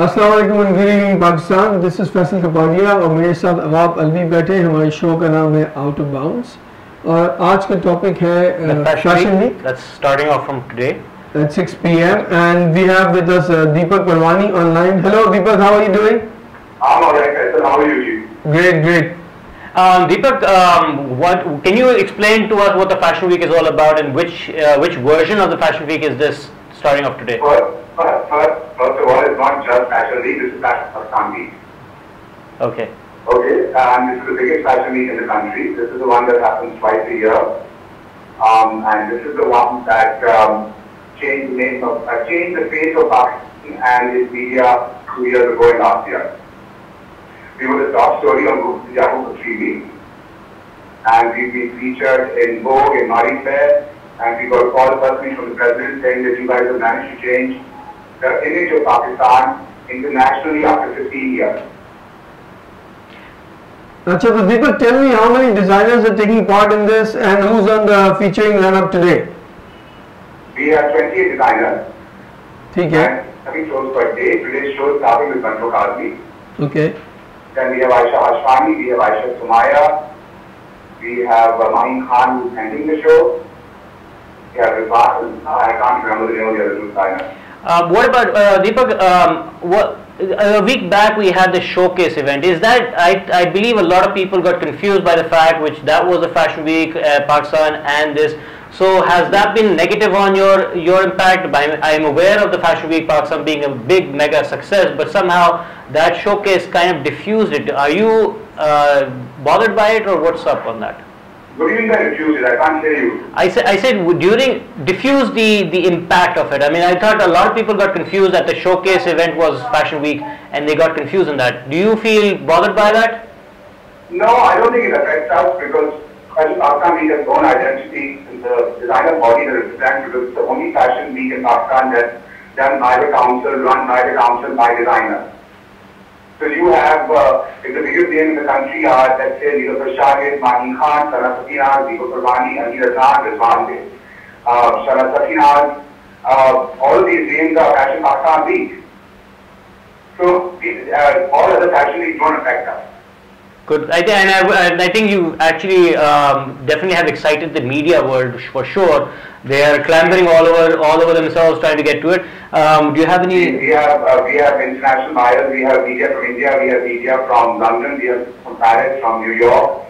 अस्सलाम वालेकुम and good evening Pakistan. This is Faisal Kapadia और मेरे साथ अवाब अलवी बैठे। हमारे शो का नाम है आउट ऑफ बाउंड्स और आज का टॉपिक है fashion week. That's starting off from today at 6 p.m. and we have with us Deepak Parwani online. Hello Deepak, how are you doing? I'm alright, Faisal. How are you, Ji? Great. Deepak, what can you explain to us what the Fashion Week is all about and which version of the Fashion Week is this starting off today? First of all, it's not just Fashion Week, this is Fashion Week. Okay. Okay, and this is the biggest Fashion Week in the country. This is the one that happens twice a year. And this is the one that changed the face of Pakistan and its media 2 years ago and last year. We were the top story on Yahoo for 3 weeks. And we've been featured in Vogue and Vanity Fair. And we got a call personally from the president saying that you guys have managed to change the image of Pakistan internationally after 15 years. Achha, so Deepak, tell me how many designers are taking part in this and who's on the featuring lineup today? We have 28 designers. ठीक है. And having shows per day. Today's show is starting with Alvi. Okay. Then we have Aisha Ashwani, we have Aisha Sumaya, we have Mahin Khan who's ending the show. We have Rizwan, I can't remember the name of the other two designers. What about Deepak? A week back we had the showcase event. Is that I believe a lot of people got confused by the fact which that was the Fashion Week Pakistan and this. So has that been negative on your impact? I am aware of the Fashion Week Pakistan being a big mega success, but somehow that showcase kind of diffused it. Are you bothered by it or what's up on that? What do you mean by diffuse it? I can't hear you. I said during diffuse the impact of it. I mean, I thought a lot of people got confused that the showcase event was Fashion Week and they got confused in that. Do you feel bothered by that? No, I don't think it affects us because Fashion Pakistan Week has its own identity in the designer body that it represents because it's the only Fashion Week in Pakistan that's done by the council, run by the council, by designers. So you have, if the biggest names in the country are, let's say, Neelofer Shahid, Mahin Khan, Sana Safinaz, Deepak Parwani, Anil Azan, Rizwan Bey, Sana Safinaz, all these names are Fashion Pakistan Week. So all other Fashion Weeks don't affect us. Good. I think you actually definitely have excited the media world for sure. They are clambering all over themselves trying to get to it. Do you have any? We have international buyers. We have media from India. We have media from London. We have from Paris, from New York,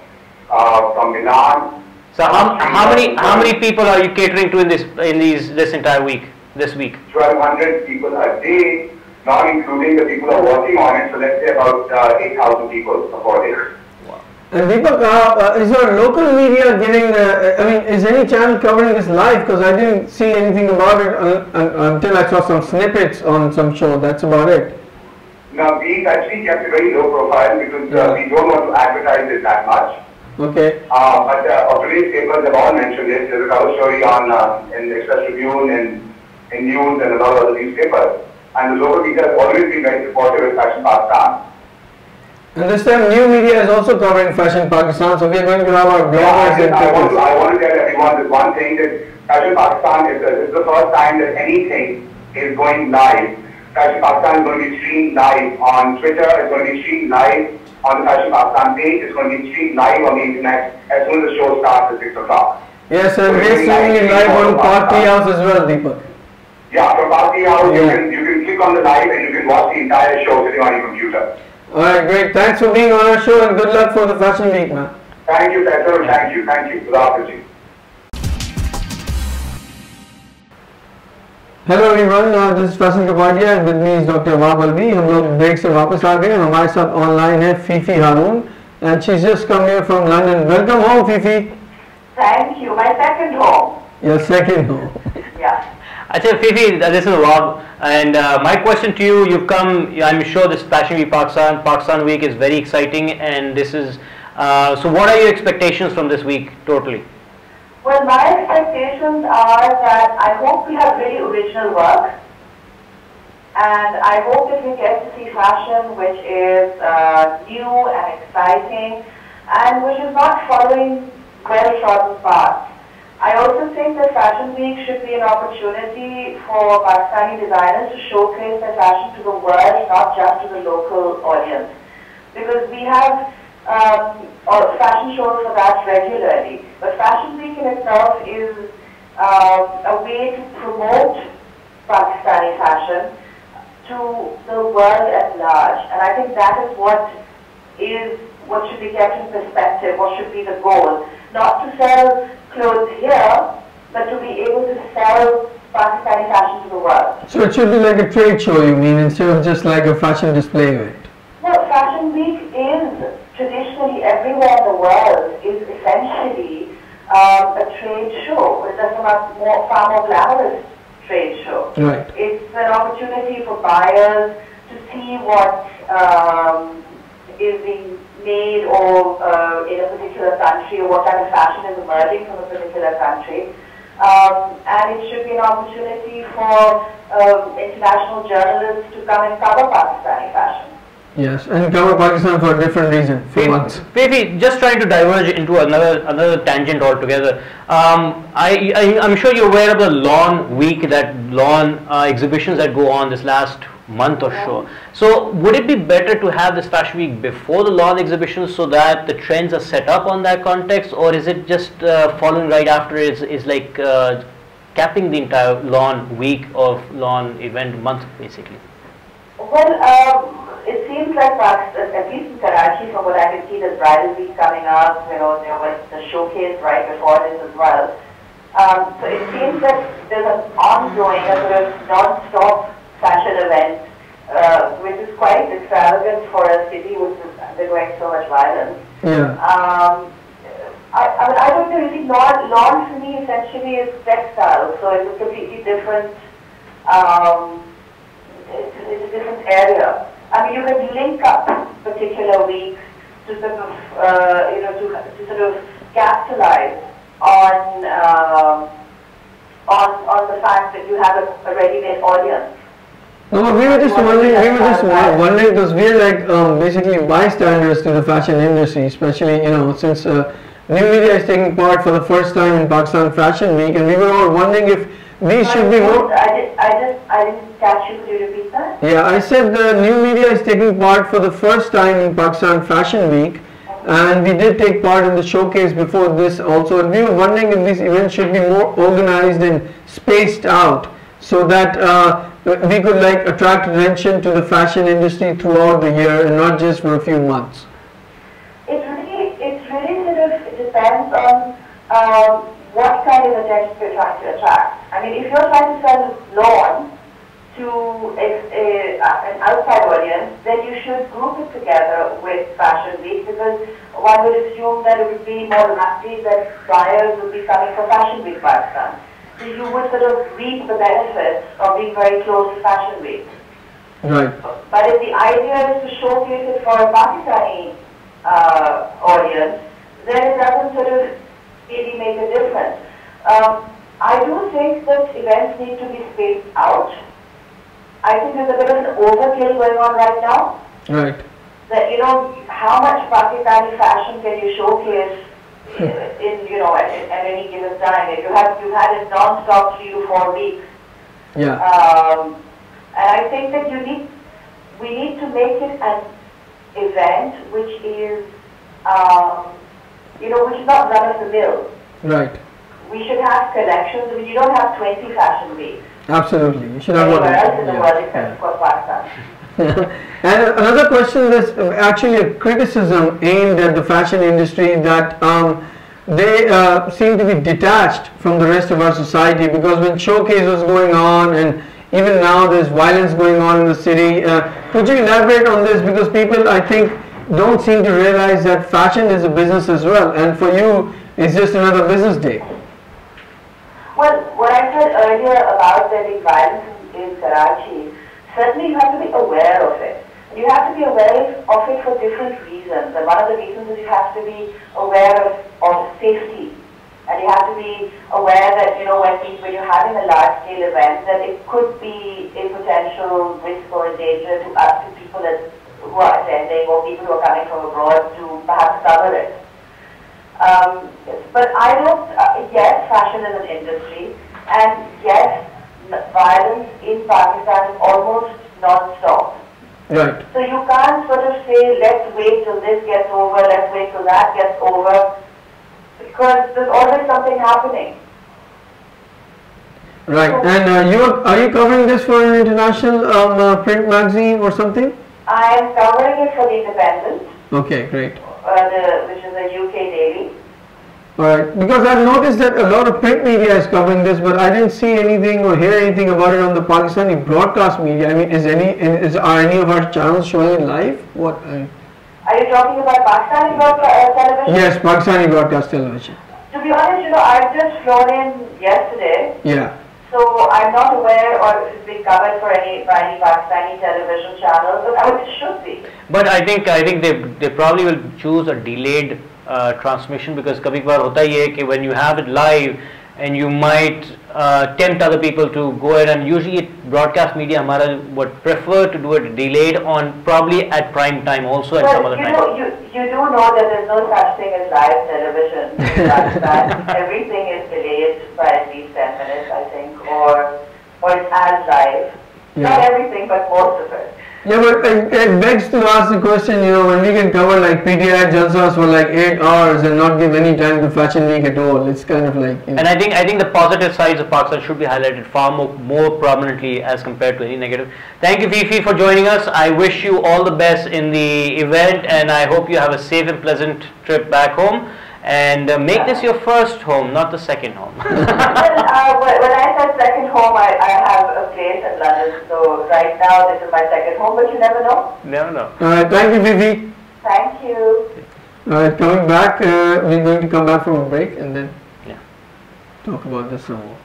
from Milan. So how many people are you catering to this entire week? This week? 1,200 people a day. Not including the people who are working on it, so let's say about 8,000 people a 4 days. Wow. And Deepak, is your local media getting, is any channel covering this live? Because I didn't see anything about it until I saw some snippets on some show, that's about it. No, we've actually kept a very low profile because we don't want to advertise it that much. Okay. But today's papers have all mentioned it. There's a cover story in Express Tribune, in News and a lot of other newspapers. And the local media has always been very supportive of Fashion Pakistan. And this time new media is also covering Fashion Pakistan, so we are going to have our bloggers and I want to tell everyone this one thing, that Fashion Pakistan is the first time that anything is going live. Fashion Pakistan is going to be streamed live on Twitter, it's going to be streamed live on the Fashion Pakistan page, it's going to be streamed live on the internet as soon as the show starts at 6 o'clock. Yes, and we're streaming it live on Party House as well, Deepak. Yeah, from Party House, you can click on the live and you can watch the entire show sitting on your computer. Alright, great. Thanks for being on our show and good luck for the Fashion Week, man. Thank you, Faisal. Thank you. Good afternoon. Hello everyone, this is Faisal Kapadia and with me is Dr. Awab Alvi. हम लोग break से वापस आ गए. हमारे साथ online है Fifi Haroon and she's just come here from London. Welcome home, Fifi. Thank you. My second home. Your second home. Yeah. Achha, Fifi, this is Awab, and my question to you, you've come, I'm sure this Fashion Week Pakistan Week is very exciting, and this is, so what are your expectations from this week totally? Well, my expectations are that I hope we have really original work, and I hope that we get to see fashion which is new and exciting, and which is not following well-trodden paths. I also think that Fashion Week should be an opportunity for Pakistani designers to showcase their fashion to the world, not just to the local audience. Because we have fashion shows for that regularly. But Fashion Week in itself is a way to promote Pakistani fashion to the world at large. And I think that is what should be kept in perspective, what should be the goal. Not to sell clothes here, but to be able to sell Pakistani fashion to the world. So it should be like a trade show, you mean, instead of just like a fashion display event? No, Fashion Week is traditionally everywhere in the world is essentially a trade show. It's just a far more glamorous trade show. Right. It's an opportunity for buyers to see what is being made or in a particular country, or what kind of fashion is emerging from a particular country. And it should be an opportunity for international journalists to come and cover Pakistani fashion. Yes, and cover Pakistan for a different reason, for once. Maybe just trying to diverge into another tangent altogether. I'm sure you're aware of the lawn week, that lawn exhibitions that go on this last month or so. So would it be better to have this fashion week before the lawn exhibitions so that the trends are set up on that context, or is it just following right after is like capping the entire lawn week of lawn event month basically? Well, it seems like at least in Karachi, from what I can see, there's Bridal Week coming up. There was the showcase right before this as well. So it seems that there's an ongoing, a sort of non-stop fashion event, which is quite extravagant for a city which is undergoing so much violence. Yeah. I don't really think lawn for me essentially is textile, so it's a completely different. It's a different area. I mean, you can link up particular weeks to sort of, to sort of capitalize on the fact that you have a ready-made audience. No, but we were just wondering because we're like basically bystanders to the fashion industry, especially since new media is taking part for the first time in Pakistan Fashion Week, and we were all wondering if we should be more. I didn't catch you. Could you repeat that? Yeah, I said the new media is taking part for the first time in Pakistan Fashion Week, and we did take part in the showcase before this also, and we were wondering if these events should be more organized and spaced out so that we could like attract attention to the fashion industry throughout the year and not just for a few months. It really sort of depends on what kind of attention you're trying to attract. I mean, if you're trying to sell lawn to an outside audience, then you should group it together with Fashion Week, because one would assume that it would be more likely that buyers would be coming for Fashion Week Pakistan. So you would sort of reap the benefits of being very close to Fashion Week. Right. But if the idea is to showcase it for a Pakistani audience, then it doesn't sort of really make a difference. I do think that events need to be spaced out. I think there's a bit of an overkill going on right now. Right. That, how much Pakistani fashion can you showcase at any given time? If you've had it non-stop 3 to 4 weeks. Yeah. And I think that we need to make it an event which is, which is not run of the mill. Right. We should have collections. I mean, you don't have 20 fashion weeks. Absolutely. You should have one. Anywhere else in the world except for Pakistan. And another question that's actually a criticism aimed at the fashion industry, that they seem to be detached from the rest of our society, because when showcase was going on and even now there's violence going on in the city. Could you elaborate on this, because people I think don't seem to realize that fashion is a business as well, and for you it's just another business day. Well, what I said earlier about there being violence in Karachi, certainly you have to be aware of it. You have to be aware of it for different reasons, and one of the reasons is you have to be aware of safety. And you have to be aware that, when you're having a large-scale event, that it could be a potential risk or a danger to people who are attending or people who are coming from abroad to perhaps cover it. But I don't, yes, fashion is an industry, and yes, violence in Pakistan is almost non-stop. Right. So you can't sort of say, let's wait till this gets over, let's wait till that gets over, because there's always something happening. Right. So, And are you covering this for an international print magazine or something? I am covering it for The Independent, Okay, great. which is a UK daily. Alright, because I've noticed that a lot of print media is covering this, but I didn't see anything or hear anything about it on the Pakistani broadcast media. I mean, are any of our channels showing it live? What? Are you talking about Pakistani television? Yes, Pakistani broadcast television. To be honest, I've just flown in yesterday, Yeah. so I'm not aware or if it's been covered by any Pakistani television channels, but it should be. But I think they probably will choose a delayed transmission, because कभी कभार होता ही है कि when you have it live and you might tempt other people to go ahead, and usually broadcast media हमारा would prefer to do it delayed on probably at prime time also at some other time. You do know that there's no such thing as live television in Pakistan. Everything is delayed by at least 10 minutes, I think, or it's as live. Yeah. Not everything, but most of it. Yeah, but it begs to ask the question, when we can cover like PTI Jalsas for like 8 hours and not give any time to Fashion Week at all, it's kind of like... And I think the positive sides of Pakistan should be highlighted far more prominently as compared to any negative. Thank you, Fifi, for joining us. I wish you all the best in the event, and I hope you have a safe and pleasant trip back home. And make this your first home, not the second home. When I said second home, I have a place in London, so right now this is my second home, but you never know. Never know. Alright, thank you, Fifi. Thank you. Alright, coming back, we're going to come back from a break and then talk about this some more.